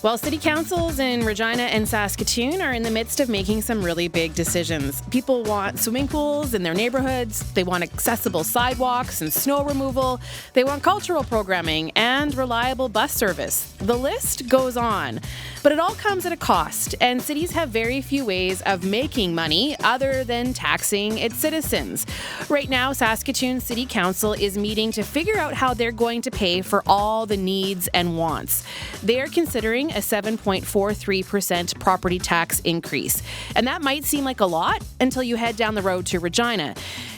Well, city councils in Regina and Saskatoon are in the midst of making some really big decisions. People want swimming pools in their neighborhoods. They want accessible sidewalks and snow removal. They want cultural programming and reliable bus service. The list goes on. But it all comes at a cost, and cities have very few ways of making money other than taxing its citizens. Right now, Saskatoon City Council is meeting to figure out how they're going to pay for all the needs and wants. They are considering a 7.43% property tax increase. And that might seem like a lot until you head down the road to Regina.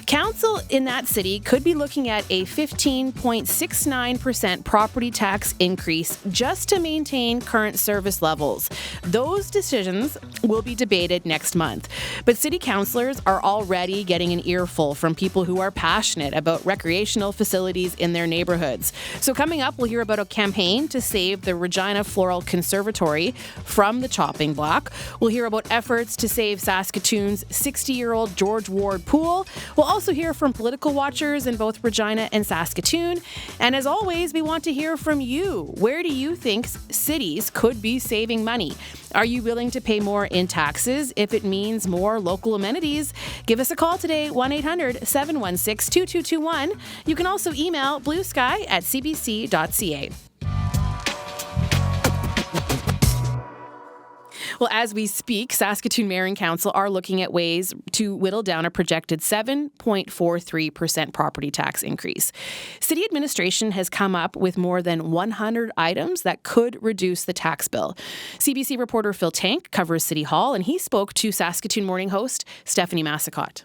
Council in that city could be looking at a 15.69% property tax increase just to maintain current service levels. Those decisions will be debated next month. But city councillors are already getting an earful from people who are passionate about recreational facilities in their neighborhoods. So coming up, we'll hear about a campaign to save the Regina Floral Conservatory from the chopping block. We'll hear about efforts to save Saskatoon's 60-year-old George Ward Pool. We'll also hear from political watchers in both Regina and Saskatoon. And as always, we want to hear from you. Where do you think cities could be saving money? Are you willing to pay more in taxes if it means more local amenities? Give us a call today, 1-800-716-2221. You can also email bluesky@cbc.ca. Well, as we speak, Saskatoon Mayor and Council are looking at ways to whittle down a projected 7.43% property tax increase. City administration has come up with more than 100 items that could reduce the tax bill. CBC reporter Phil Tank covers City Hall, and he spoke to Saskatoon Morning host Stephanie Massicott.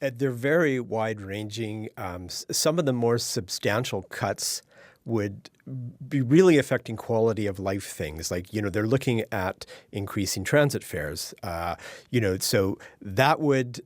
They're very wide-ranging. Some of the more substantial cuts would be really affecting quality of life things. Like, they're looking at increasing transit fares. So that would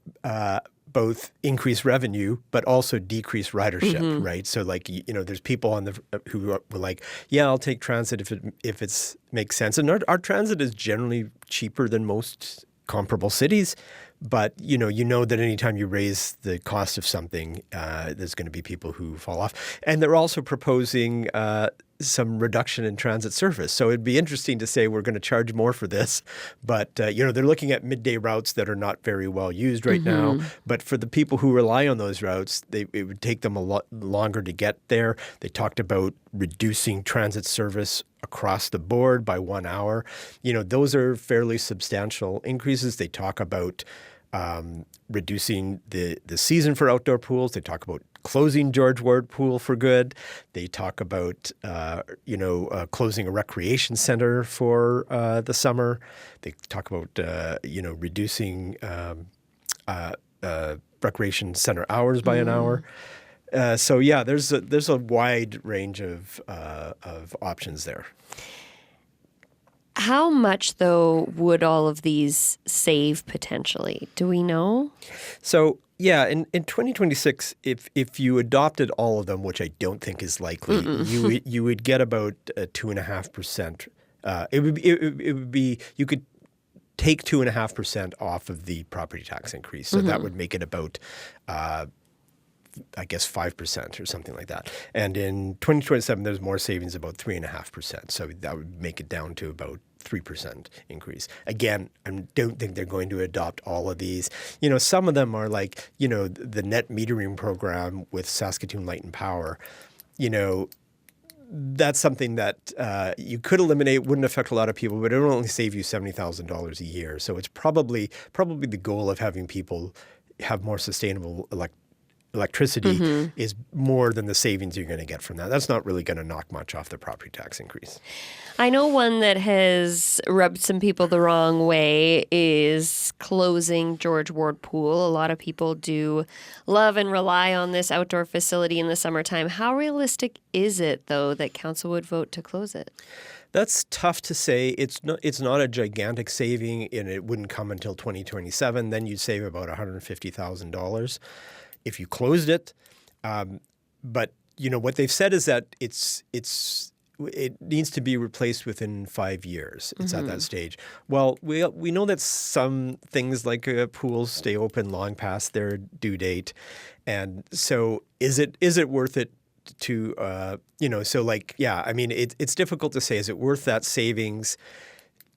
both increase revenue, but also decrease ridership, right? So there's people who are like, yeah, I'll take transit if it makes sense. And our transit is generally cheaper than most comparable cities. But, you know that anytime you raise the cost of something, there's going to be people who fall off. And they're also proposing some reduction in transit service. So it'd be interesting to say we're going to charge more for this. But, they're looking at midday routes that are not very well used right now. But for the people who rely on those routes, it would take them a lot longer to get there. They talked about reducing transit service across the board by 1 hour. Those are fairly substantial increases. They talk about reducing the season for outdoor pools. They talk about closing George Ward Pool for good. They talk about, closing a recreation center for the summer. They talk about, reducing recreation center hours by an hour. There's a wide range of options there. How much, though, would all of these save potentially? Do we know? So, yeah, in 2026, if you adopted all of them, which I don't think is likely, you would get about 2.5%. It would be you could take 2.5% off of the property tax increase, so that would make it about 5% or something like that. And in 2027, there's more savings, about 3.5%. So that would make it down to about 3% increase. Again, I don't think they're going to adopt all of these. Some of them are like, the net metering program with Saskatoon Light and Power. That's something that you could eliminate, wouldn't affect a lot of people, but it would only save you $70,000 a year. So it's probably the goal of having people have more sustainable electricity is more than the savings you're going to get from that. That's not really going to knock much off the property tax increase. I know one that has rubbed some people the wrong way is closing George Ward Pool. A lot of people do love and rely on this outdoor facility in the summertime. How realistic is it, though, that council would vote to close it? That's tough to say. It's not a gigantic saving, and it wouldn't come until 2027. Then you'd save about $150,000 if you closed it. But what they've said is that it needs to be replaced within 5 years. It's at that stage. Well, we know that some things like pools stay open long past their due date, and so is it worth it to, so like, yeah, I mean, it's difficult to say. Is it worth that savings?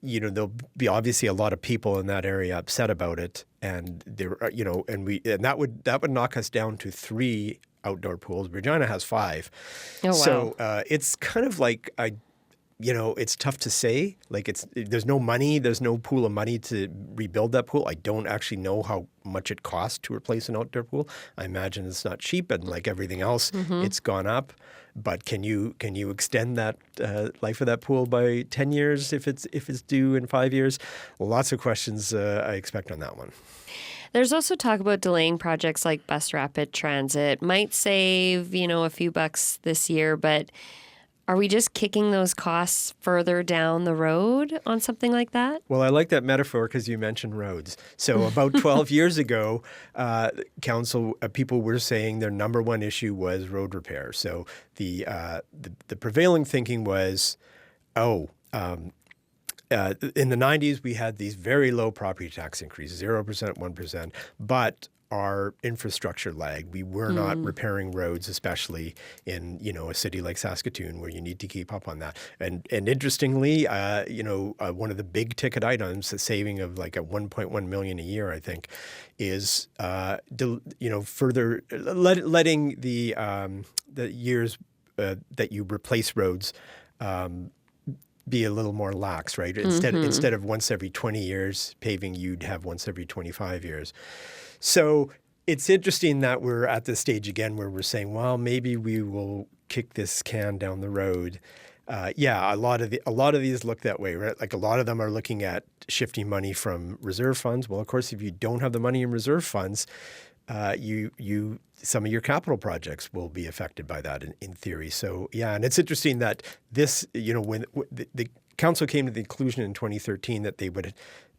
There'll be obviously a lot of people in that area upset about it, and there, and that would knock us down to 3 outdoor pools. Regina has 5. Oh, wow. So it's kind of like it's tough to say. Like there's no money, there's no pool of money to rebuild that pool. I don't actually know how much it costs to replace an outdoor pool. I imagine it's not cheap, and like everything else, it's gone up. But can you extend that life of that pool by 10 years if it's due in 5 years? Lots of questions I expect on that one. There's also talk about delaying projects like bus rapid transit. Might save, a few bucks this year, but are we just kicking those costs further down the road on something like that? Well, I like that metaphor because you mentioned roads. So about 12 years ago, council people were saying their number one issue was road repair. So the prevailing thinking was, in the 90s, we had these very low property tax increases, 0%, 1%, but our infrastructure lagged. We were not repairing roads, especially in, a city like Saskatoon where you need to keep up on that. And interestingly, one of the big ticket items, the saving of like $1.1 million a year, I think, is further letting the years that you replace roads be a little more lax, right? Instead of once every 20 years paving, you'd have once every 25 years. So it's interesting that we're at this stage again where we're saying, well, maybe we will kick this can down the road. A lot of these look that way, right? Like a lot of them are looking at shifting money from reserve funds. Well, of course, if you don't have the money in reserve funds, some of your capital projects will be affected by that in theory. So yeah, and it's interesting that this, when the council came to the conclusion in 2013 that they would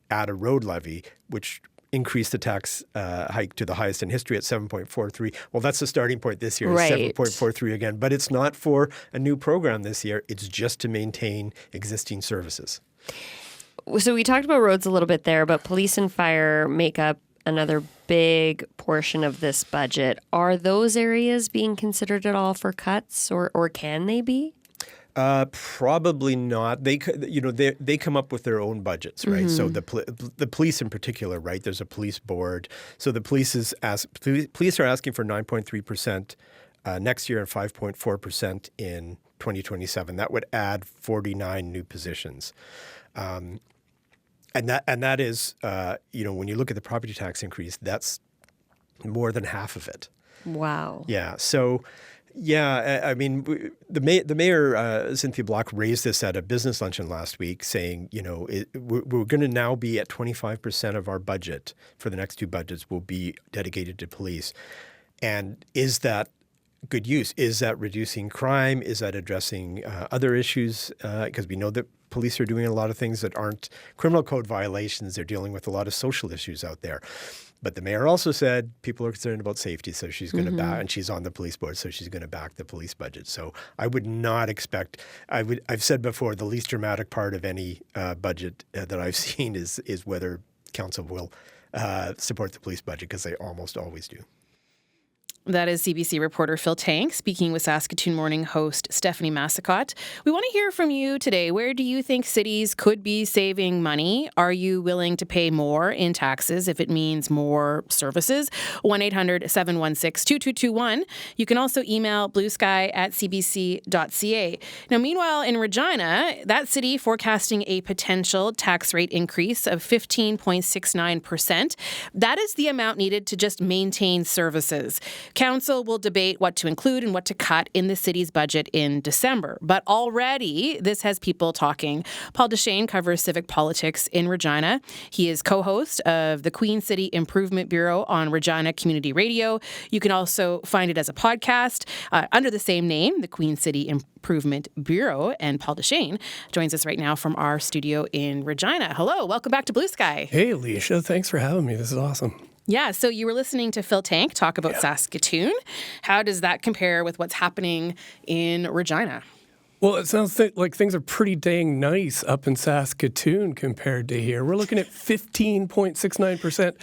add a road levy, which increased the tax hike to the highest in history at 7.43. Well, that's the starting point this year, right. 7.43 again. But it's not for a new program this year. It's just to maintain existing services. So we talked about roads a little bit there, but police and fire make up another big portion of this budget. Are those areas being considered at all for cuts, or can they be? Probably not. They come up with their own budgets, right? So the police in particular, right? There's a police board. So the police are asking for 9.3% next year and 5.4% in 2027. That would add 49 new positions. And that is, when you look at the property tax increase, that's more than half of it. Wow. Yeah. So, I mean, the mayor, Cynthia Block, raised this at a business luncheon last week, saying, we're going to now be at 25% of our budget for the next 2 budgets will be dedicated to police. And is that good use? Is that reducing crime? Is that addressing other issues? Because we know that police are doing a lot of things that aren't criminal code violations. They're dealing with a lot of social issues out there. But the mayor also said people are concerned about safety, so she's going to back, and she's on the police board, so she's going to back the police budget. So I would not expect. I've said before, the least dramatic part of any budget that I've seen is whether council will support the police budget, because they almost always do. That is CBC reporter Phil Tank speaking with Saskatoon Morning host Stephanie Massicott. We want to hear from you today. Where do you think cities could be saving money? Are you willing to pay more in taxes if it means more services? 1-800-716-2221. You can also email bluesky@cbc.ca. Now, meanwhile, in Regina, that city forecasting a potential tax rate increase of 15.69%. That is the amount needed to just maintain services. Council will debate what to include and what to cut in the city's budget in December. But already, this has people talking. Paul Deshane covers civic politics in Regina. He is co-host of the Queen City Improvement Bureau on Regina Community Radio. You can also find it as a podcast under the same name, the Queen City Improvement Bureau. And Paul Deshane joins us right now from our studio in Regina. Hello, welcome back to Blue Sky. Hey, Alicia. Thanks for having me. This is awesome. Yeah, so you were listening to Phil Tank talk about Saskatoon. How does that compare with what's happening in Regina? Well, it sounds like things are pretty dang nice up in Saskatoon compared to here. We're looking at 15.69%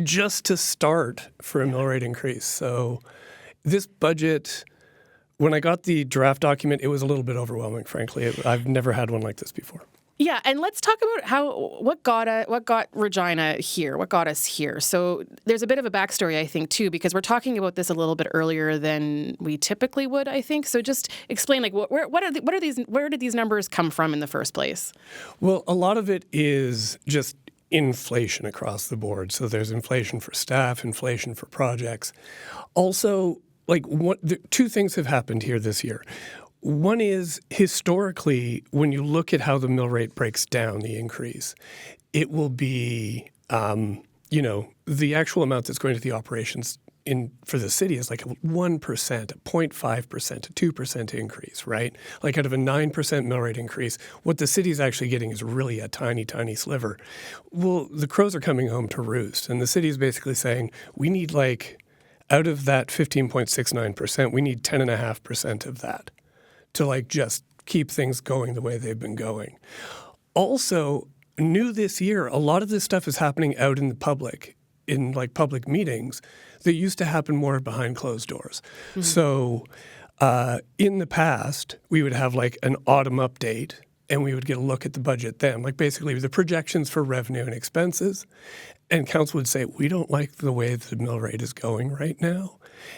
just to start for a mill rate increase. So this budget when I got the draft document, it was a little bit overwhelming, frankly. I've never had one like this before. Yeah, and let's talk about what got Regina here, what got us here. So there's a bit of a backstory, I think, too, because we're talking about this a little bit earlier than we typically would, I think. So just explain, like, where did these numbers come from in the first place? Well, a lot of it is just inflation across the board. So there's inflation for staff, inflation for projects. Also, two things have happened here this year. One is, historically, when you look at how the mill rate breaks down, the increase, it will be, the actual amount that's going to the operations for the city is like a 1%, a 0.5%, a 2% increase, right? Like out of a 9% mill rate increase, what the city's actually getting is really a tiny, tiny sliver. Well, the crows are coming home to roost, and the city's basically saying, we need out of that 15.69%, we need 10.5% of that to just keep things going the way they've been going. Also, new this year, a lot of this stuff is happening out in the public, in public meetings that used to happen more behind closed doors. Mm-hmm. So in the past, we would have an autumn update and we would get a look at the budget then, basically the projections for revenue and expenses. And council would say, we don't like the way the mill rate is going right now.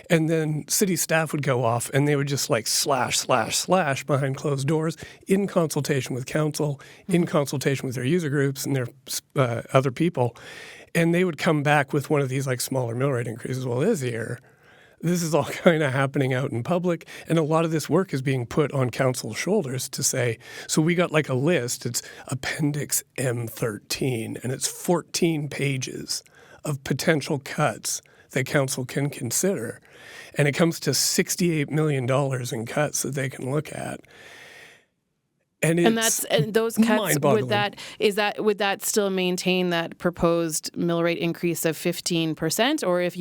And then city staff would go off and they would just slash behind closed doors in consultation with council, in consultation with their user groups and their other people. And they would come back with one of these smaller mill rate increases. Well, this year, this is all kind of happening out in public. And a lot of this work is being put on council's shoulders to say, so we got a list. It's Appendix M13, and it's 14 pages of potential cuts that council can consider. And it comes to $68 million in cuts that they can look at. And those cuts, would that still maintain that proposed mill rate increase of 15%? Or if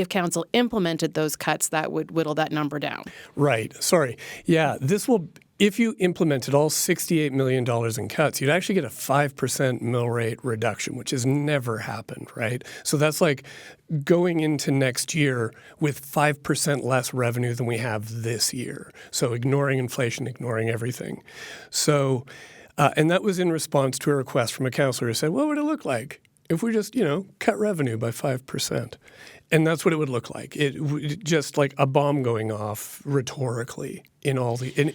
council implemented those cuts, that would whittle that number down? Right. Sorry. Yeah, if you implemented all $68 million in cuts, you'd actually get a 5% mill rate reduction, which has never happened, right? So that's going into next year with 5% less revenue than we have this year. So ignoring inflation, ignoring everything. So, and that was in response to a request from a councillor who said, what would it look like if we just, cut revenue by 5%? And that's what it would look like. It just like a bomb going off rhetorically in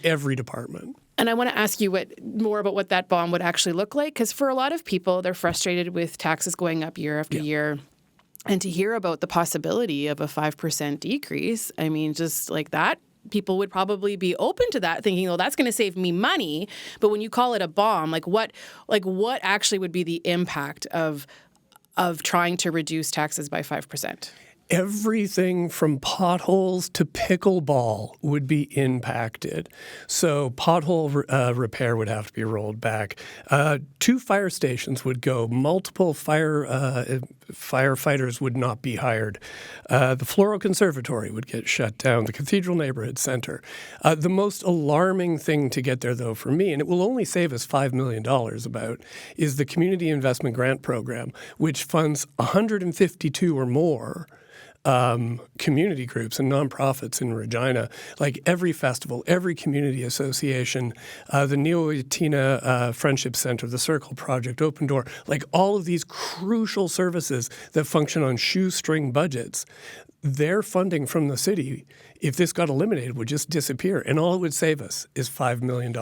every department. And I want to ask you more about what that bomb would actually look like, because for a lot of people, they're frustrated with taxes going up year after year. And to hear about the possibility of a 5% decrease, I mean, just like that, people would probably be open to that, thinking, "Oh, that's going to save me money." But when you call it a bomb, what actually would be the impact of trying to reduce taxes by 5%? Everything from potholes to pickleball would be impacted. So pothole repair would have to be rolled back. 2 fire stations would go. Multiple firefighters would not be hired. The Floral Conservatory would get shut down. The Cathedral Neighborhood Center. The most alarming thing to get there, though, for me, and it will only save us $5 million is the Community Investment Grant Program, which funds 152 or more community groups and nonprofits in Regina, like every festival, every community association, the Neo-Latina Friendship Center, the Circle Project, Open Door, like all of these crucial services that function on shoestring budgets. Their funding from the city, if this got eliminated, would just disappear. And all it would save us is $5 million.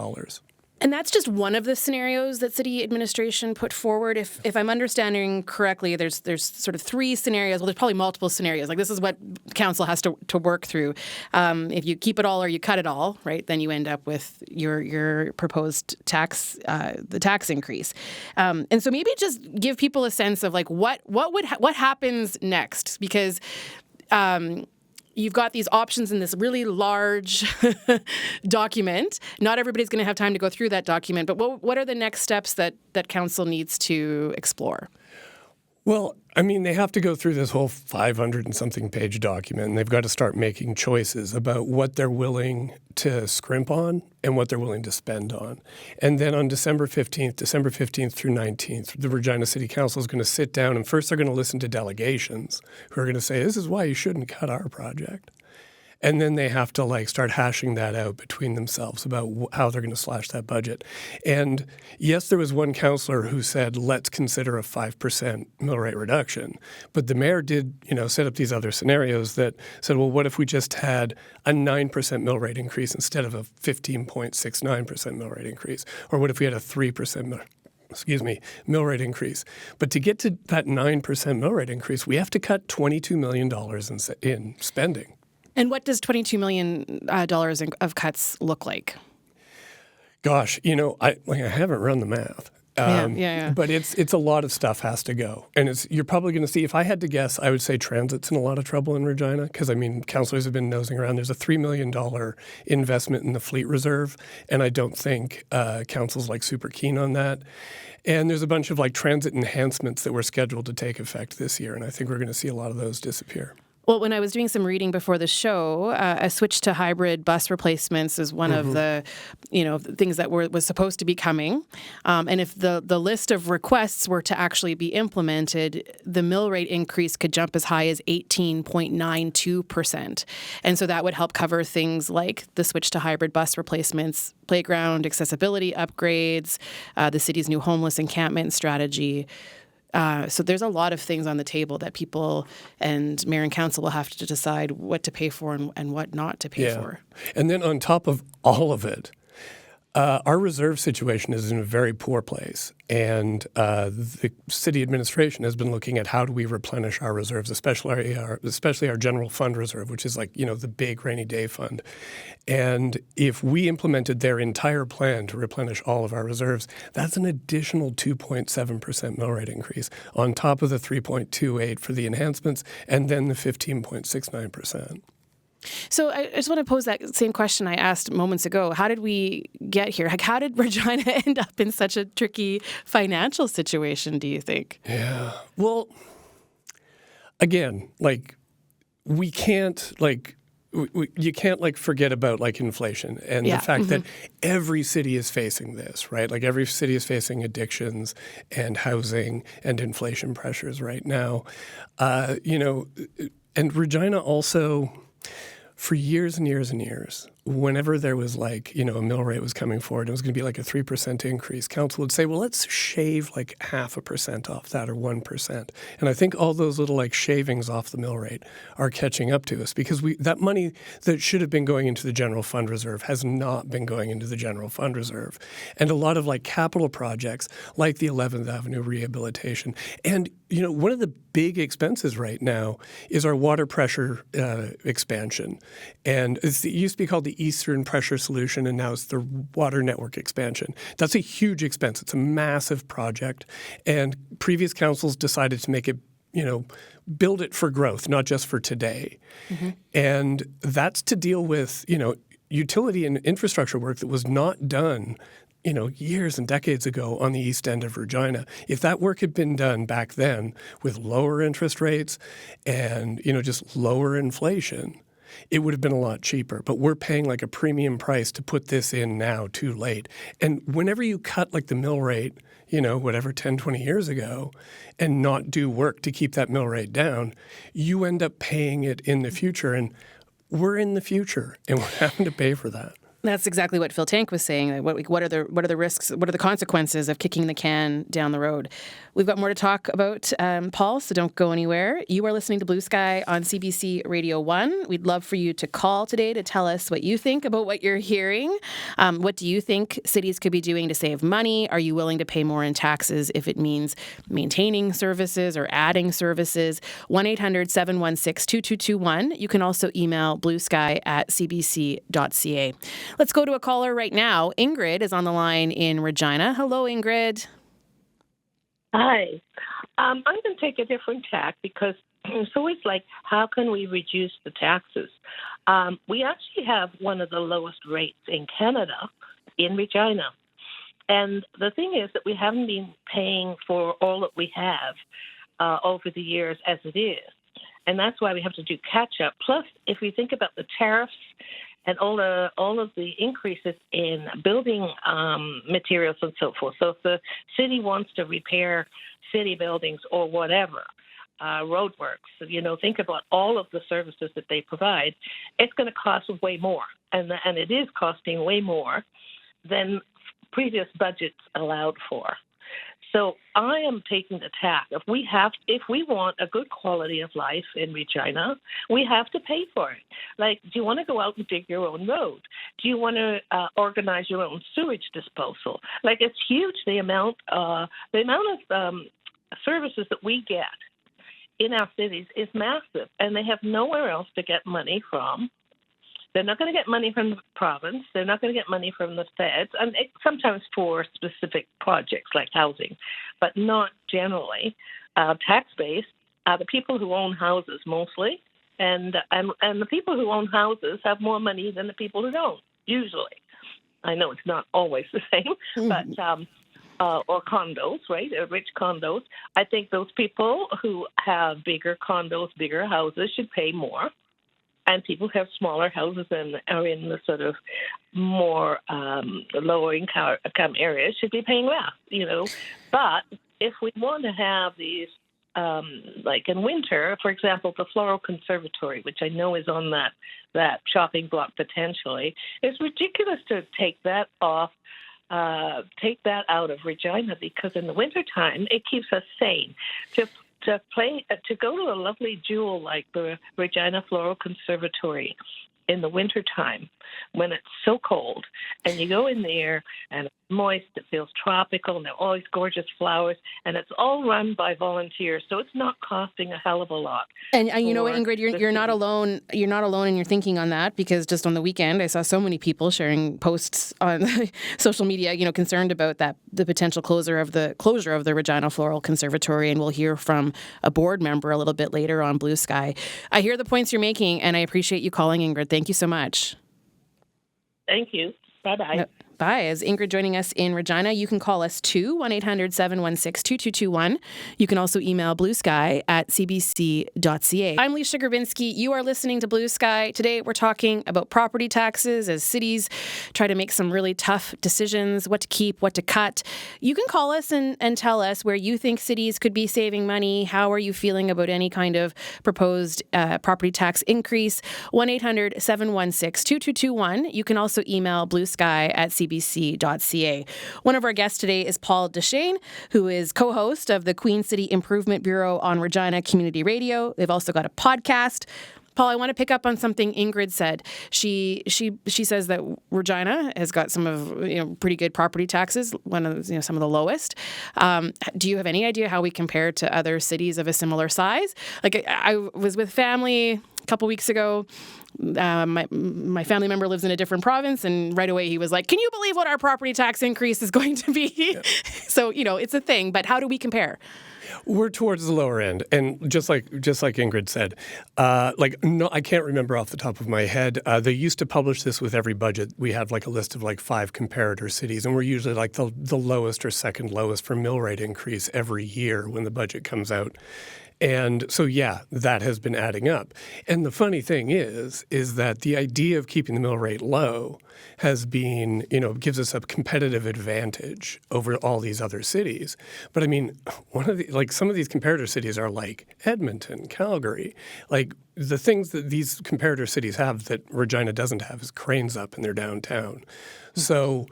And that's just one of the scenarios that city administration put forward. If I'm understanding correctly, there's sort of 3 scenarios. Well, there's probably multiple scenarios. Like this is what council has to work through. If you keep it all or you cut it all, right, then you end up with your proposed tax, the tax increase. And so maybe just give people a sense of like what happens next, because you've got these options in this really large document. Not everybody's going to have time to go through that document, but what are the next steps that council needs to explore? Well, I mean, they have to go through this whole 500 and something page document, and they've got to start making choices about what they're willing to scrimp on and what they're willing to spend on. And then on December 15th through 19th, the Regina City Council is going to sit down, and first they're going to listen to delegations who are going to say, this is why you shouldn't cut our project. And then they have to like start hashing that out between themselves about how they're going to slash that budget. And yes, there was one councillor who said, let's consider a 5% mill rate reduction. But the mayor did, set up these other scenarios that said, well, what if we just had a 9% mill rate increase instead of a 15.69% mill rate increase? Or what if we had a 3% mill rate increase? But to get to that 9% mill rate increase, we have to cut $22 million in spending. And what does $22 million of cuts look like? Gosh, I haven't run the math. Yeah. But it's a lot of stuff has to go. And you're probably going to see, if I had to guess, I would say transit's in a lot of trouble in Regina because, councillors have been nosing around. There's a $3 million investment in the fleet reserve, and I don't think council's super keen on that. And there's a bunch of transit enhancements that were scheduled to take effect this year, and I think we're going to see a lot of those disappear. Well, when I was doing some reading before the show, a switch to hybrid bus replacements is one of the, things that was supposed to be coming. And if the list of requests were to actually be implemented, the mill rate increase could jump as high as 18.92%. And so that would help cover things like the switch to hybrid bus replacements, playground accessibility upgrades, the city's new homeless encampment strategy. So there's a lot of things on the table that people and mayor and council will have to decide what to pay for and what not to pay for. And then on top of all of it, our reserve situation is in a very poor place. And the city administration has been looking at how do we replenish our reserves, especially our general fund reserve, which is the big rainy day fund. And if we implemented their entire plan to replenish all of our reserves, that's an additional 2.7% mill rate increase on top of the 3.28 for the enhancements and then the 15.69%. So I just want to pose that same question I asked moments ago. How did we get here? How did Regina end up in such a tricky financial situation, do you think? Yeah. Well, again, we can't, you can't forget about inflation and the fact that every city is facing this, right? Every city is facing addictions and housing and inflation pressures right now. And Regina also, for years and years and years, whenever there was a mill rate was coming forward, it was going to be a 3% increase. Council would say, well, let's shave 0.5% off that or 1%. And I think all those little shavings off the mill rate are catching up to us because that money that should have been going into the general fund reserve has not been going into the general fund reserve. And a lot of capital projects like the 11th Avenue rehabilitation. And, one of the big expenses right now is our water pressure expansion. And it used to be called the Eastern Pressure Solution, and now it's the water network expansion. That's a huge expense. It's a massive project. And previous councils decided to make it, build it for growth, not just for today. Mm-hmm. And that's to deal with, utility and infrastructure work that was not done years and decades ago on the east end of Regina. If that work had been done back then with lower interest rates and, just lower inflation, it would have been a lot cheaper. But we're paying a premium price to put this in now too late. And whenever you cut the mill rate, 10, 20 years ago and not do work to keep that mill rate down, you end up paying it in the future. And we're in the future and we're having to pay for that. That's exactly what Phil Tank was saying. What are the risks? What are the consequences of kicking the can down the road? We've got more to talk about, Paul, so don't go anywhere. You are listening to Blue Sky on CBC Radio 1. We'd love for you to call today to tell us what you think about what you're hearing. What do you think cities could be doing to save money? Are you willing to pay more in taxes if it means maintaining services or adding services? 1-800-716-2221. You can also email bluesky@cbc.ca. Let's go to a caller right now. Ingrid is on the line in Regina. Hello, Ingrid. Hi. I'm going to take a different tack because it's always how can we reduce the taxes? We actually have one of the lowest rates in Canada in Regina. And the thing is that we haven't been paying for all that we have over the years as it is. And that's why we have to do catch up. Plus, if we think about the tariffs and all of the increases in building materials and so forth. So if the city wants to repair city buildings or whatever, roadworks. Think about all of the services that they provide. It's going to cost way more, and it is costing way more than previous budgets allowed for. So I am taking the tack. If we want a good quality of life in Regina, we have to pay for it. Like, do you want to go out and dig your own road? Do you want to organize your own sewage disposal? Like, it's huge, the amount of services that we get in our cities is massive, and they have nowhere else to get money from. They're not going to get money from the province. They're not going to get money from the feds, and sometimes for specific projects like housing, but not generally. Tax-based, the people who own houses mostly, and the people who own houses have more money than the people who don't, usually. I know it's not always the same, but or condos, right? Rich condos. I think those people who have bigger condos, bigger houses should pay more. And people who have smaller houses and are in the sort of more lower income areas should be paying less, But if we want to have these, like in winter, for example, the floral conservatory, which I know is on that shopping block potentially, it's ridiculous to take that off. Take that out of Regina, because in the wintertime it keeps us sane. To go to a lovely jewel like the Regina Floral Conservatory in the wintertime when it's so cold, and you go in there and it's moist, it feels tropical, and there are all these gorgeous flowers, and it's all run by volunteers, so it's not costing a hell of a lot. And you know what, Ingrid, you're not alone. You're not alone in your thinking on that, because just on the weekend I saw so many people sharing posts on social media, concerned about the potential closure of the Regina Floral Conservatory, and we'll hear from a board member a little bit later on Blue Sky. I hear the points you're making, and I appreciate you calling, Ingrid. Thank you so much. Thank you. Bye-bye. Bye. As Ingrid joining us in Regina, you can call us too, 1-800-716-2221. You can also email bluesky@cbc.ca. I'm Leisha Grabinski. You are listening to Blue Sky. Today we're talking about property taxes as cities try to make some really tough decisions, what to keep, what to cut. You can call us and tell us where you think cities could be saving money. How are you feeling about any kind of proposed property tax increase? 1-800-716-2221. You can also email bluesky@cbc.ca. One of our guests today is Paul Deschênes, who is co-host of the Queen City Improvement Bureau on Regina Community Radio. They've also got a podcast. Paul, I want to pick up on something Ingrid said. She says that Regina has got some of pretty good property taxes, one of some of the lowest. Do you have any idea how we compare to other cities of a similar size? Like, I was with family a couple weeks ago. My family member lives in a different province, and right away he was like, "Can you believe what our property tax increase is going to be?" Yeah. So it's a thing, but how do we compare? We're towards the lower end, and just like Ingrid said, I can't remember off the top of my head. They used to publish this with every budget. We have like a list of like 5 comparator cities, and we're usually like the lowest or second lowest for mill rate increase every year when the budget comes out. And so, that has been adding up. And the funny thing is that the idea of keeping the mill rate low has been, gives us a competitive advantage over all these other cities. But I mean, some of these comparator cities are like Edmonton, Calgary. Like, the things that these comparator cities have that Regina doesn't have is cranes up in their downtown. So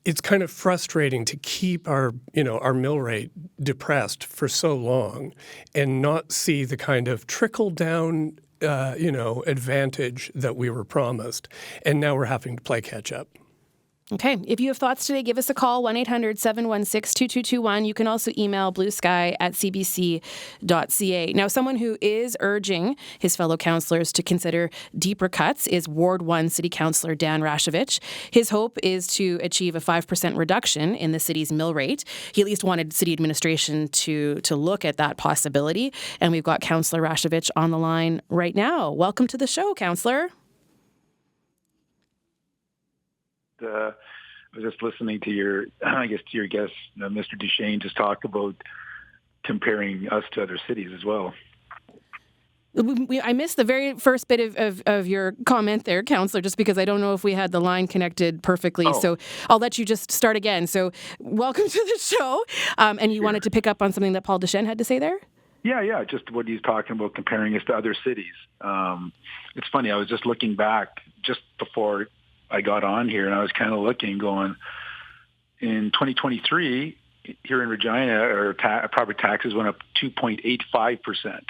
it's kind of frustrating to keep our mill rate depressed for so long and not see the kind of trickle down, advantage that we were promised. And now we're having to play catch up. Okay. If you have thoughts today, give us a call, 1-800-716-2221. You can also email bluesky@cbc.ca. Now, someone who is urging his fellow councillors to consider deeper cuts is Ward 1 City Councillor Dan Rashevich. His hope is to achieve a 5% reduction in the city's mill rate. He at least wanted city administration to look at that possibility. And we've got Councillor Rashevich on the line right now. Welcome to the show, Councillor. I was just listening to your guest, Mr. Deschênes, just talk about comparing us to other cities as well. I missed the very first bit of your comment there, Councillor, just because I don't know if we had the line connected perfectly. Oh. So I'll let you just start again. So welcome to the show. And you wanted to pick up on something that Paul Deschênes had to say there? Yeah. Just what he's talking about, comparing us to other cities. It's funny. I was just looking back just before I got on here, and I was kind of looking, going, in 2023, here in Regina, our property taxes went up 2.85%.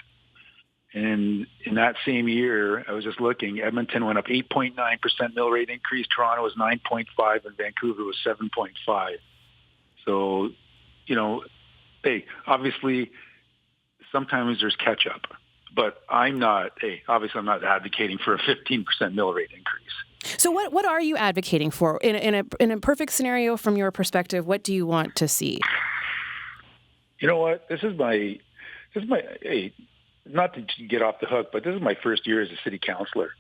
And in that same year, I was just looking, Edmonton went up 8.9% mill rate increase, Toronto was 9.5%, and Vancouver was 7.5%. So, hey, obviously, sometimes there's catch up, but I'm not advocating for a 15% mill rate increase. So what are you advocating for in a perfect scenario from your perspective? What do you want to see? You know what? This is my hey, not to get off the hook, but this is my first year as a city councillor,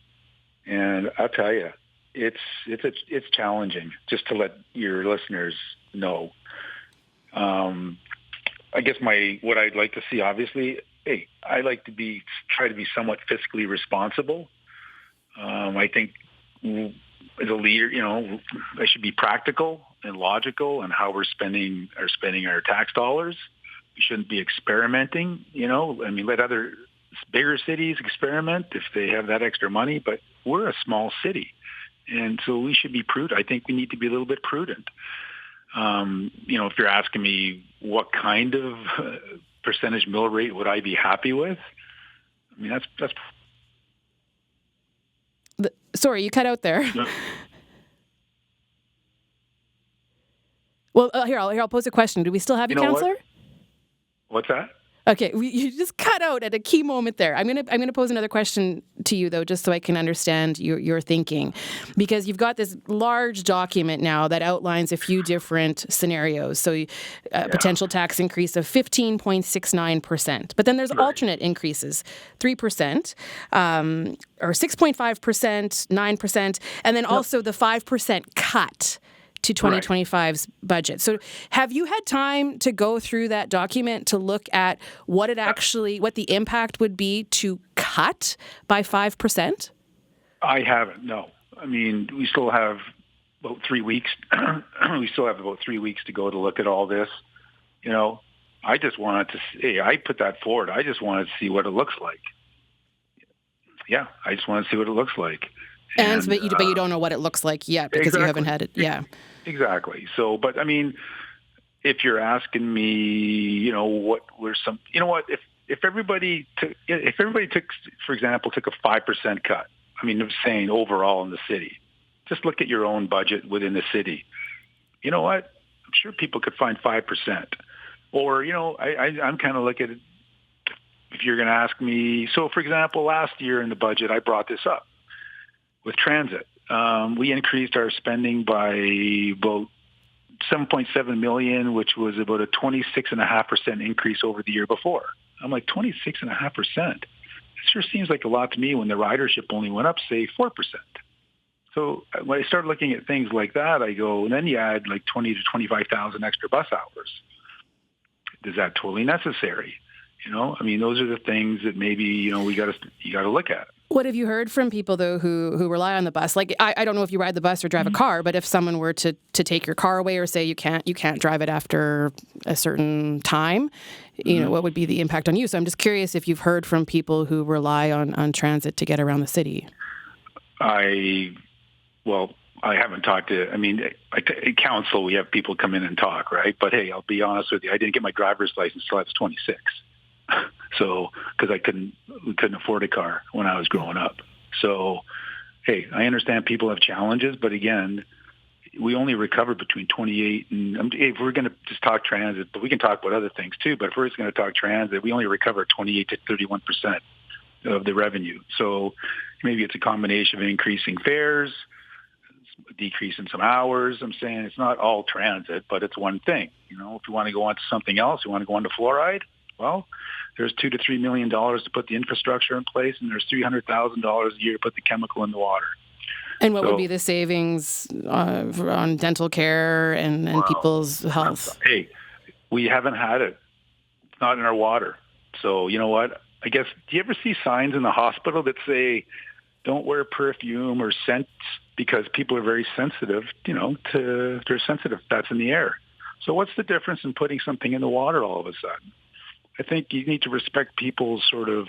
and I'll tell you, it's challenging. Just to let your listeners know. I guess what I'd like to see, obviously, hey, I like to try to be somewhat fiscally responsible. I think as a leader, I should be practical and logical in how we're spending our tax dollars. We shouldn't be experimenting, let other bigger cities experiment if they have that extra money, but we're a small city. And so we should be prudent. I think we need to be a little bit prudent. If you're asking me what kind of percentage mill rate would I be happy with, I mean, that's. Sorry, you cut out there. No. Well, here I'll pose a question. Do we still have you, Councillor? What's that? Okay, you just cut out at a key moment there. I'm gonna pose another question to you though, just so I can understand your thinking, because you've got this large document now that outlines a few different scenarios. So, potential tax increase of 15.69%, but then there's alternate increases, 3%, or 6.5%, 9%, and then also the 5% cut to 2025's budget. So have you had time to go through that document to look at what the impact would be to cut by 5%? I haven't, no. I mean, we still have about 3 weeks. We still have about 3 weeks to go to look at all this. I just wanted to I put that forward. I just wanted to see what it looks like. Yeah, I just want to see what it looks like. But you don't know what it looks like yet because you haven't had it. Yeah. Exactly. So, but I mean, if you're asking me, what were some, if everybody took, for example, took a 5% cut, I mean, I'm saying overall in the city, just look at your own budget within the city. You know what? I'm sure people could find 5%. Or, I'm kind of looking at it, if you're going to ask me. So, for example, last year in the budget, I brought this up with transit. We increased our spending by about $7.7 million, which was about a 26.5% increase over the year before. I'm like, 26.5%? It sure seems like a lot to me when the ridership only went up, say, 4%. So when I start looking at things like that, I go, and then you add like 20 to 25,000 extra bus hours. Is that totally necessary? I mean, those are the things that maybe, you got to look at. What have you heard from people, though, who rely on the bus? Like, I don't know if you ride the bus or drive a car, but if someone were to take your car away or say you can't drive it after a certain time, what would be the impact on you? So I'm just curious if you've heard from people who rely on transit to get around the city. I haven't talked to, at council, we have people come in and talk, right? But hey, I'll be honest with you, I didn't get my driver's license until I was 26. So, because we couldn't afford a car when I was growing up. So, hey, I understand people have challenges, but again, we only recover between 28 and, if we're going to just talk transit, but we can talk about other things too, but if we're just going to talk transit, we only recover 28 to 31% of the revenue. So maybe it's a combination of increasing fares, decrease in some hours. I'm saying it's not all transit, but it's one thing. If you want to go on to something else, you want to go on to fluoride, well, there's $2 to $3 million to put the infrastructure in place, and there's $300,000 a year to put the chemical in the water. And what would be the savings on dental care and people's health? Hey, we haven't had it. It's not in our water. So you know what? I guess, do you ever see signs in the hospital that say, don't wear perfume or scents, because people are very sensitive, they're sensitive that's in the air. So what's the difference in putting something in the water all of a sudden? I think you need to respect people's sort of,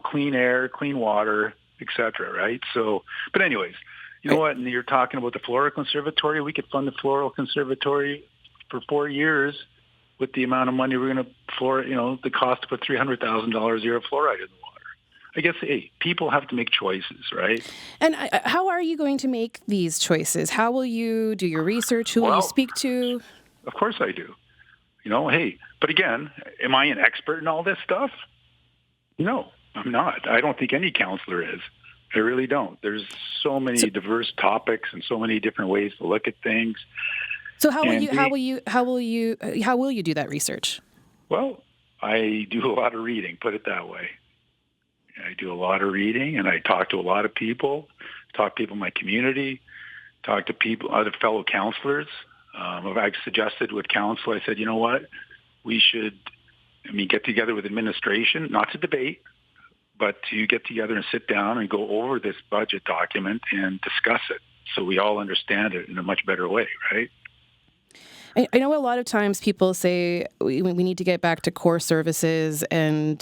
clean air, clean water, et cetera, right? So, but anyways, you know what? And you're talking about the floral conservatory. We could fund the floral conservatory for 4 years with the amount of money we're going to the cost to put $300,000 a year of fluoride in the water. I guess, people have to make choices, right? And how are you going to make these choices? How will you do your research? Who will you speak to? Of course I do. But again, am I an expert in all this stuff? No, I'm not. I don't think any counselor is. I really don't. There's so many diverse topics and so many different ways to look at things. So how will you do that research? Well, I do a lot of reading, put it that way. I do a lot of reading, and I talk to a lot of people, talk to people in my community, talk to people, other fellow counselors. I've suggested with council, I said, you know what, we should, get together with administration, not to debate, but to get together and sit down and go over this budget document and discuss it so we all understand it in a much better way, right? I know a lot of times people say we need to get back to core services, and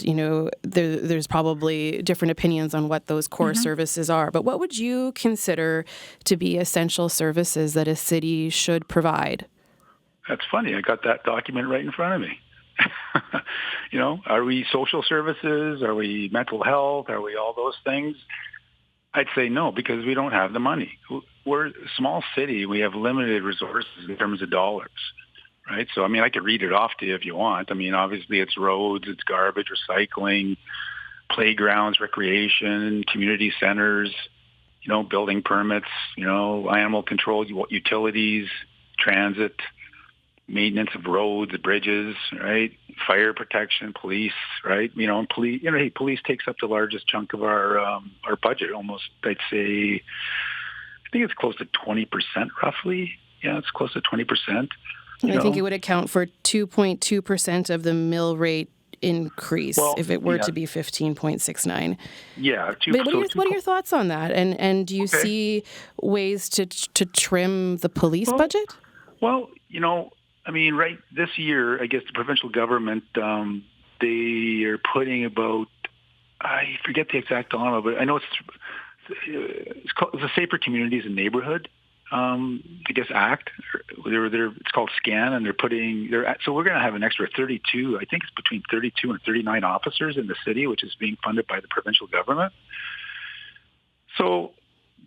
there's probably different opinions on what those core services are. But what would you consider to be essential services that a city should provide? That's funny. I got that document right in front of me. Are we social services? Are we mental health? Are we all those things? I'd say no, because we don't have the money. We're a small city. We have limited resources in terms of dollars, right? So, I could read it off to you if you want. Obviously it's roads, it's garbage, recycling, playgrounds, recreation, community centers, building permits, animal control, utilities, transit, maintenance of roads, bridges, right? Fire protection, police, right? Police takes up the largest chunk of our budget. Almost, I'd say, I think it's close to 20% roughly. Yeah, it's close to 20%. I think it would account for 2.2% of the mill rate increase if it were to be 15.69. Yeah. What are your thoughts on that? And do you see ways to trim the police budget? Well, right this year, I guess the provincial government, they are putting about, I forget the exact dollar, but I know it's called the Safer Communities and Neighborhood, Act. It's called SCAN, and so we're going to have an extra 32. I think it's between 32 and 39 officers in the city, which is being funded by the provincial government. So,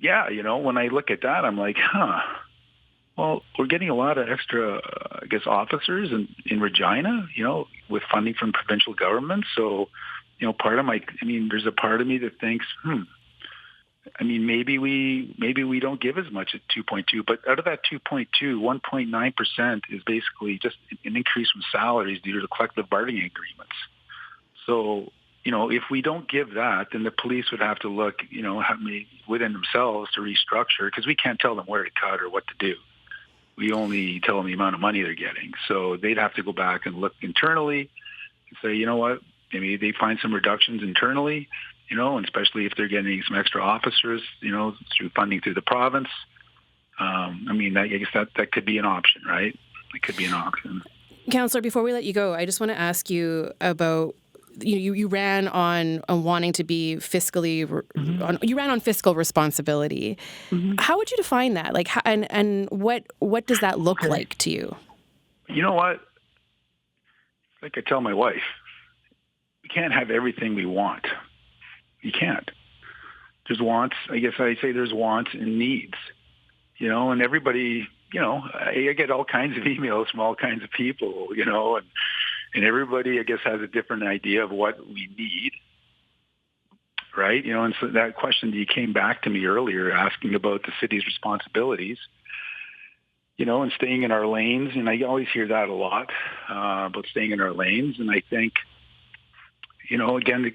yeah, when I look at that, I'm like, well, we're getting a lot of extra, officers in Regina, with funding from provincial government. So, part of there's a part of me that thinks, maybe we don't give as much as 2.2, but out of that 2.2, 1.9% is basically just an increase from salaries due to the collective bargaining agreements. So, if we don't give that, then the police would have to look, within themselves to restructure, because we can't tell them where to cut or what to do. We only tell them the amount of money they're getting. So they'd have to go back and look internally and say, you know what, maybe they find some reductions internally, and especially if they're getting some extra officers, through funding through the province. I guess that could be an option, right? It could be an option. Councillor, before we let you go, I just want to ask you about, you ran on wanting to be fiscally, you ran on fiscal responsibility. How would you define that? And what does that look like to you? You know what? Like I tell my wife, we can't have everything we want. You can't. There's wants. I guess I say there's wants and needs, and everybody, I get all kinds of emails from all kinds of people, and everybody, I guess, has a different idea of what we need, right? And so that question that you came back to me earlier asking about the city's responsibilities, and staying in our lanes, and I always hear that a lot about staying in our lanes, and I think, again,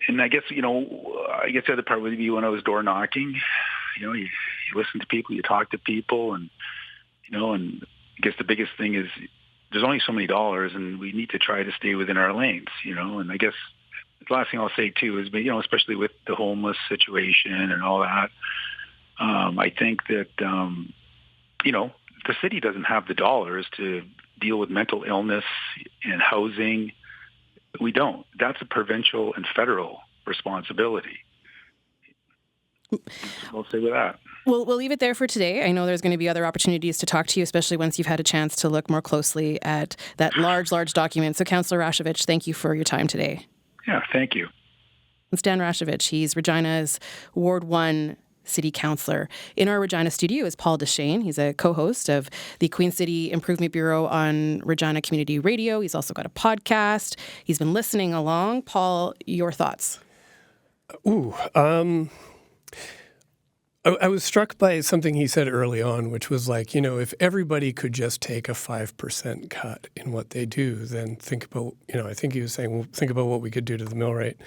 and I guess the other part would be when I was door knocking, you listen to people, you talk to people, and, and I guess the biggest thing is there's only so many dollars, and we need to try to stay within our lanes, and I guess the last thing I'll say too is, especially with the homeless situation and all that, I think that, the city doesn't have the dollars to deal with mental illness, in housing. We don't. That's a provincial and federal responsibility. We'll say with that. We'll leave it there for today. I know there's going to be other opportunities to talk to you, especially once you've had a chance to look more closely at that large document. So, Councillor Rashevich, thank you for your time today. Yeah, thank you. It's Dan Rashevich. He's Regina's Ward 1 City Councillor. In our Regina studio is Paul Deshane. He's a co-host of the Queen City Improvement Bureau on Regina Community Radio. He's also got a podcast. He's been listening along. Paul, your thoughts? I was struck by something he said early on, which was like, if everybody could just take a 5% cut in what they do, then think about, I think he was saying, well, think about what we could do to the mill rate.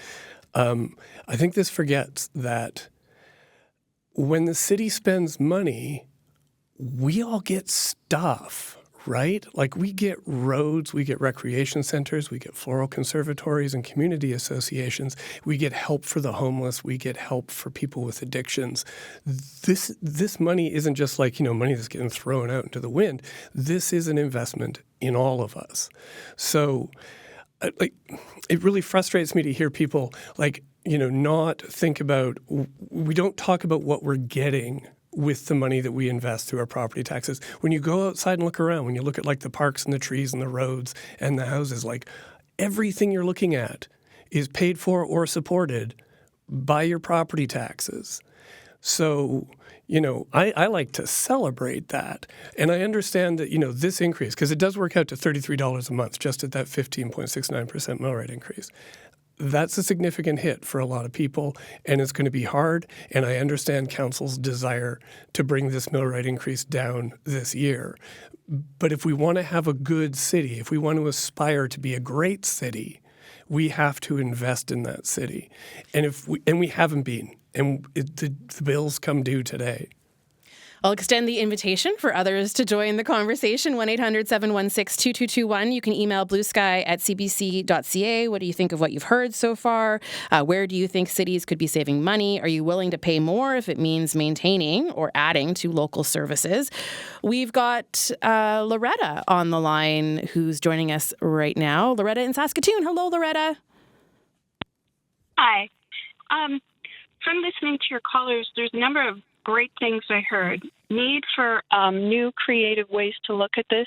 I think this forgets that when the city spends money, we all get stuff, right? Like we get roads, we get recreation centers, we get floral conservatories and community associations. We get help for the homeless. We get help for people with addictions. This money isn't just like, money that's getting thrown out into the wind. This is an investment in all of us. So it really frustrates me to hear people not think about, we don't talk about what we're getting with the money that we invest through our property taxes. When you go outside and look around, when you look at the parks and the trees and the roads and the houses, everything you're looking at is paid for or supported by your property taxes. So, I like to celebrate that. And I understand that, this increase, because it does work out to $33 a month just at that 15.69% mill rate increase. That's a significant hit for a lot of people, and it's going to be hard. And I understand council's desire to bring this mill rate increase down this year. But if we want to have a good city, if we want to aspire to be a great city, we have to invest in that city. And we haven't been, and the bills come due today. I'll extend the invitation for others to join the conversation. 1-800-716-2221. You can email bluesky@cbc.ca. What do you think of what you've heard so far? Where do you think cities could be saving money? Are you willing to pay more if it means maintaining or adding to local services? We've got Loretta on the line who's joining us right now. Loretta in Saskatoon. Hello, Loretta. Hi. From listening to your callers, there's a number of great things I heard. Need for new creative ways to look at this.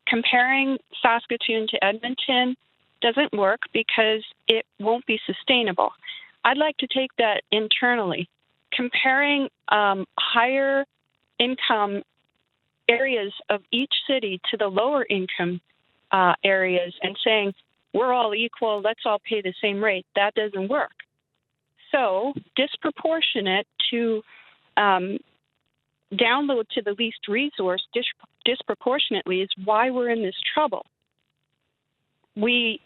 Comparing Saskatoon to Edmonton doesn't work because it won't be sustainable. I'd like to take that internally. Comparing higher income areas of each city to the lower income areas and saying, we're all equal, let's all pay the same rate, that doesn't work. So disproportionate to download to the least resource disproportionately is why we're in this trouble. We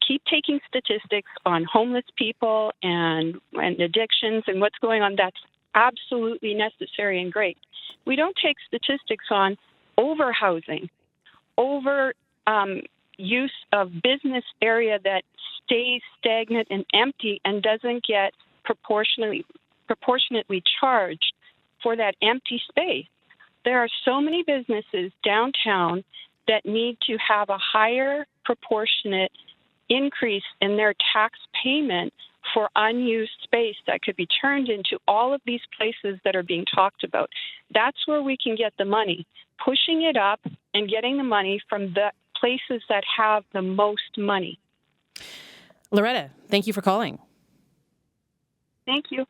keep taking statistics on homeless people and addictions and what's going on. That's absolutely necessary and great. We don't take statistics on overhousing, over use of business area that stays stagnant and empty and doesn't get proportionately charged for that empty space. There are so many businesses downtown that need to have a higher proportionate increase in their tax payment for unused space that could be turned into all of these places that are being talked about. That's where we can get the money, pushing it up and getting the money from the places that have the most money. Loretta, thank you for calling. Thank you.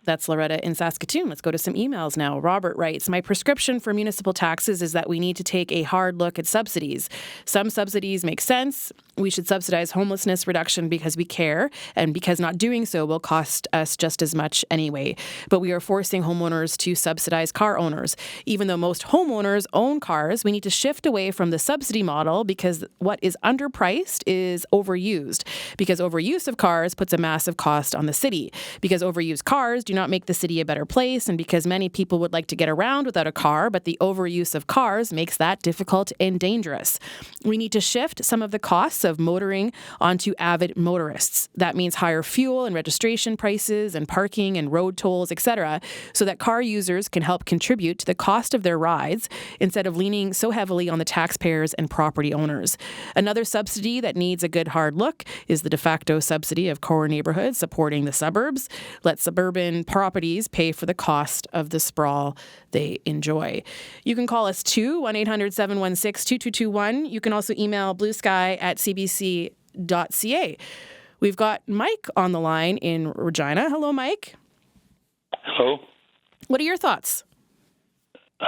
That's Loretta in Saskatoon. Let's go to some emails now. Robert writes, my prescription for municipal taxes is that we need to take a hard look at subsidies. Some subsidies make sense. We should subsidize homelessness reduction because we care, and because not doing so will cost us just as much anyway. But we are forcing homeowners to subsidize car owners. Even though most homeowners own cars, we need to shift away from the subsidy model because what is underpriced is overused. Because overuse of cars puts a massive cost on the city. Because overused cars do do not make the city a better place, and because many people would like to get around without a car, but the overuse of cars makes that difficult and dangerous. We need to shift some of the costs of motoring onto avid motorists. That means higher fuel and registration prices and parking and road tolls, etc., so that car users can help contribute to the cost of their rides instead of leaning so heavily on the taxpayers and property owners. Another subsidy that needs a good hard look is the de facto subsidy of core neighborhoods supporting the suburbs. Let suburban properties pay for the cost of the sprawl they enjoy. You can call us too, 1-800-716-2221. You can also email bluesky@cbc.ca. We've got Mike on the line in Regina. Hello, Mike. Hello. What are your thoughts?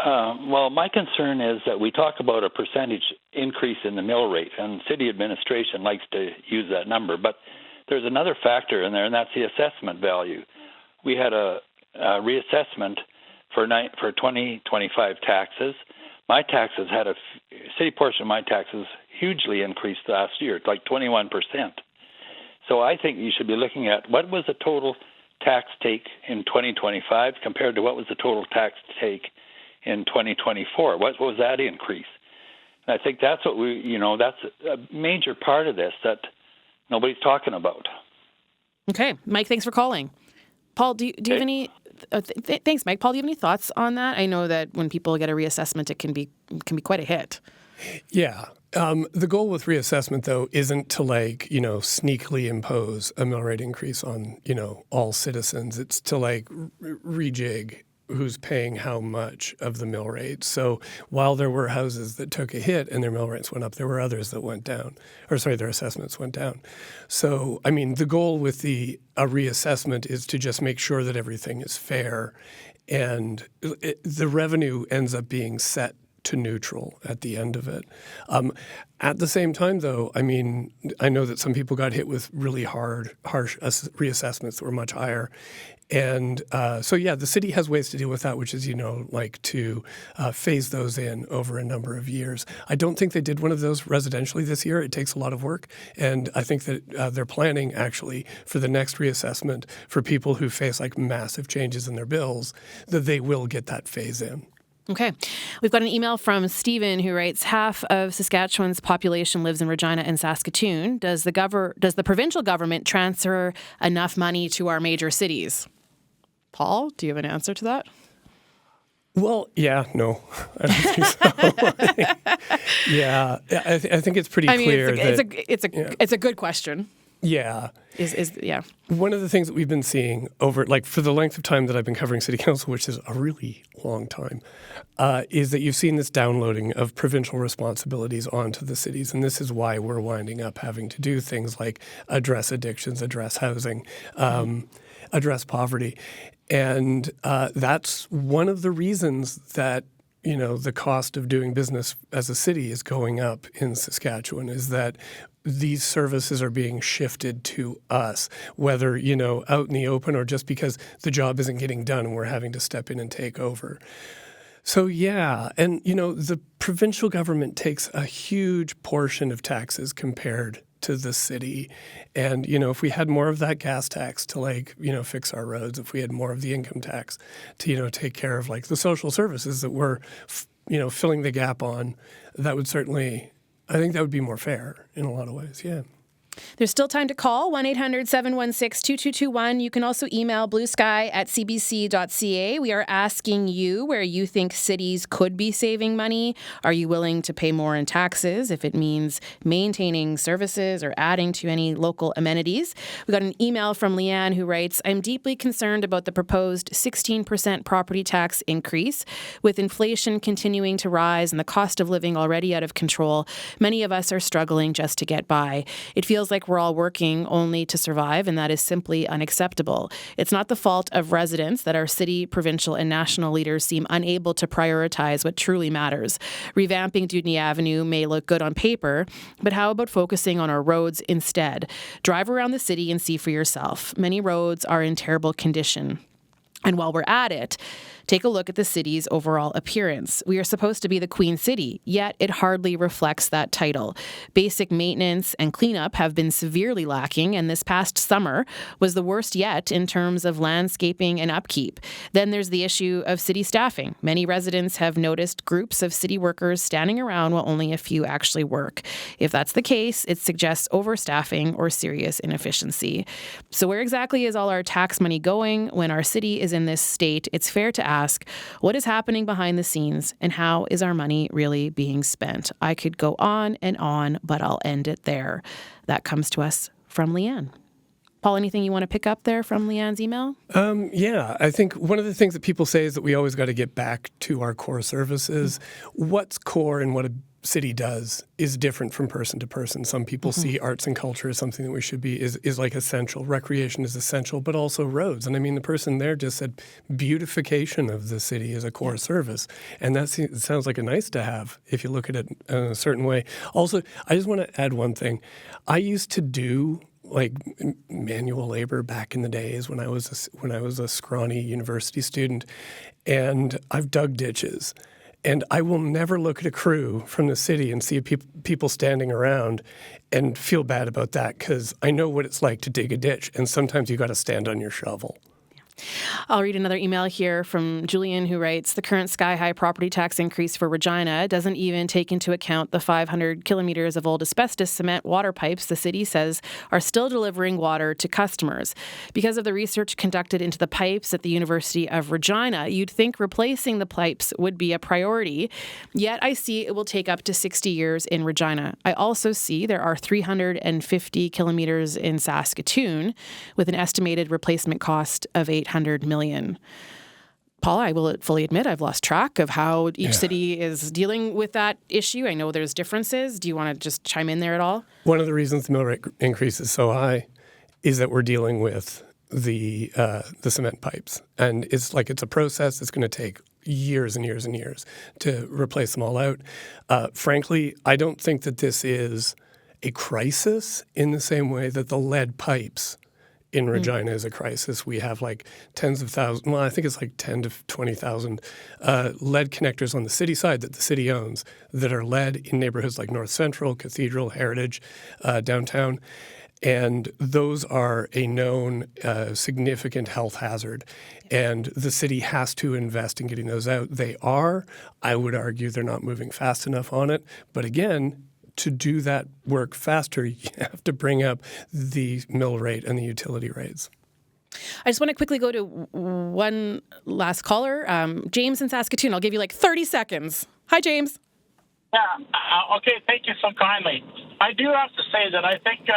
Well, my concern is that we talk about a percentage increase in the mill rate, and city administration likes to use that number. But there's another factor in there, and that's the assessment value. We had a reassessment for 2025 taxes. My taxes had city portion of my taxes hugely increased last year, like 21%. So I think you should be looking at what was the total tax take in 2025 compared to what was the total tax take in 2024. What was that increase? And I think that's what that's a major part of this that nobody's talking about. Okay, Mike, thanks for calling. Paul, do you have any? Thanks, Mike. Paul, do you have any thoughts on that? I know that when people get a reassessment, it can be quite a hit. Yeah. The goal with reassessment, though, isn't to sneakily impose a mill rate increase on, all citizens. It's to rejig who's paying how much of the mill rate. So while there were houses that took a hit and their mill rates went up, there were others that went down, their assessments went down. So, the goal with a reassessment is to just make sure that everything is fair, and the revenue ends up being set to neutral at the end of it. At the same time, though, I know that some people got hit with really harsh reassessments that were much higher. And the city has ways to deal with that, which is, to phase those in over a number of years. I don't think they did one of those residentially this year. It takes a lot of work. And I think that they're planning, actually, for the next reassessment for people who face massive changes in their bills, that they will get that phase in. Okay. We've got an email from Stephen who writes, half of Saskatchewan's population lives in Regina and Saskatoon. Does the provincial government transfer enough money to our major cities? Paul, do you have an answer to that? Well, yeah, no, I don't think so. Yeah, I think it's pretty clear it's a good question. Yeah. Yeah. One of the things that we've been seeing over, for the length of time that I've been covering city council, which is a really long time, is that you've seen this downloading of provincial responsibilities onto the cities. And this is why we're winding up having to do things like address addictions, address housing, address poverty. And that's one of the reasons that the cost of doing business as a city is going up in Saskatchewan, is that these services are being shifted to us, whether, out in the open or just because the job isn't getting done and we're having to step in and take over. So, yeah. And, the provincial government takes a huge portion of taxes compared to the city. And, if we had more of that gas tax to fix our roads, if we had more of the income tax to, take care of the social services that we're, filling the gap on, that would certainly, I think that would be more fair in a lot of ways. Yeah. There's still time to call, 1-800-716-2221. You can also email bluesky@cbc.ca. We are asking you where you think cities could be saving money. Are you willing to pay more in taxes if it means maintaining services or adding to any local amenities? We got an email from Leanne who writes, I'm deeply concerned about the proposed 16% property tax increase. With inflation continuing to rise and the cost of living already out of control, many of us are struggling just to get by. It feels like we're all working only to survive, and that is simply unacceptable. It's not the fault of residents that our city, provincial, and national leaders seem unable to prioritize what truly matters. Revamping Dewdney Avenue may look good on paper, but how about focusing on our roads instead? Drive around the city and see for yourself. Many roads are in terrible condition. And while we're at it, Take a look at the city's overall appearance. We are supposed to be the Queen City, yet it hardly reflects that title. Basic maintenance and cleanup have been severely lacking, and this past summer was the worst yet in terms of landscaping and upkeep. Then there's the issue of city staffing. Many residents have noticed groups of city workers standing around while only a few actually work. If that's the case, it suggests overstaffing or serious inefficiency. So where exactly is all our tax money going when our city is in this state? It's fair to ask, what is happening behind the scenes and how is our money really being spent? I could go on, but I'll end it there. That comes to us from Leanne. Paul, anything you want to pick up there from Leanne's email? Yeah, I think one of the things that people say is that we always got to get back to our core services. What's core and what a city does is different from person to person. Some people see arts and culture as something that we should be, is like essential. Recreation is essential, but also roads. And I mean, the person there just said beautification of the city is a core service. And that sounds like a nice to have if you look at it in a certain way. Also, I just want to add one thing. I used to do like manual labor back in the days when I was a scrawny university student, and I've dug ditches. And I will never look at a crew from the city and see people standing around and feel bad about that, because I know what it's like to dig a ditch, and sometimes you got to stand on your shovel. I'll read another email here from Julian, who writes, the current sky-high property tax increase for Regina doesn't even take into account the 500 kilometers of old asbestos cement water pipes the city says are still delivering water to customers. Because of the research conducted into the pipes at the University of Regina, you'd think replacing the pipes would be a priority. Yet I see it will take up to 60 years in Regina. I also see there are 350 kilometers in Saskatoon with an estimated replacement cost of $800 million. Paul, I will fully admit I've lost track of how each city is dealing with that issue. I know there's differences. Do you want to just chime in there at all? One of the reasons the mill rate increase is so high is that we're dealing with the cement pipes. And it's a process that's going to take years and years and years to replace them all out. Frankly, I don't think that this is a crisis in the same way that the lead pipes in Regina is a crisis. We have like tens of thousands, well, I think it's like 10 to 20,000 lead connectors on the city side that the city owns that are lead in neighborhoods like North Central, Cathedral, Heritage, downtown. And those are a known significant health hazard. And the city has to invest in getting those out. They are. I would argue they're not moving fast enough on it. But again, to do that work faster, you have to bring up the mill rate and the utility rates. I just want to quickly go to one last caller. James in Saskatoon. I'll give you like 30 seconds. Hi, James. Yeah, okay, thank you so kindly. I do have to say that I think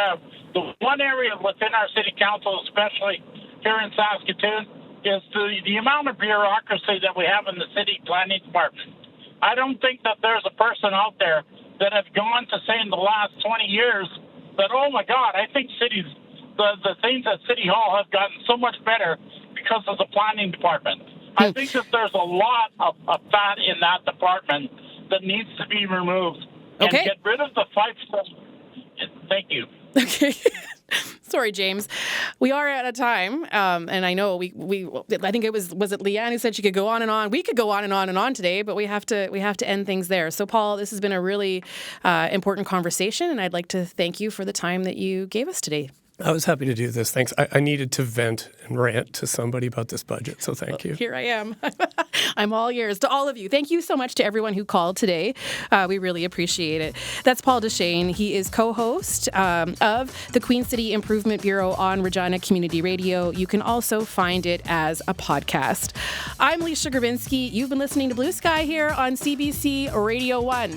the one area within our city council, especially here in Saskatoon, is the amount of bureaucracy that we have in the city planning department. I don't think that there's a person out there that have gone to say in the last 20 years that, oh my God, I think the things at City Hall have gotten so much better because of the planning department. I think that there's a lot of fat in that department that needs to be removed and get rid of the 5 steps. Thank you. Okay. Sorry, James. We are out of time, and I know I think it was it Leanne who said she could go on and on. We could go on and on and on today, but we have to end things there. So, Paul, this has been a really important conversation, and I'd like to thank you for the time that you gave us today. I was happy to do this. Thanks. I needed to vent and rant to somebody about this budget, so thank you. Here I am. I'm all ears. To all of you, thank you so much to everyone who called today. We really appreciate it. That's Paul Deshane. He is co-host of the Queen City Improvement Bureau on Regina Community Radio. You can also find it as a podcast. I'm Leisha Grabinski. You've been listening to Blue Sky here on CBC Radio 1.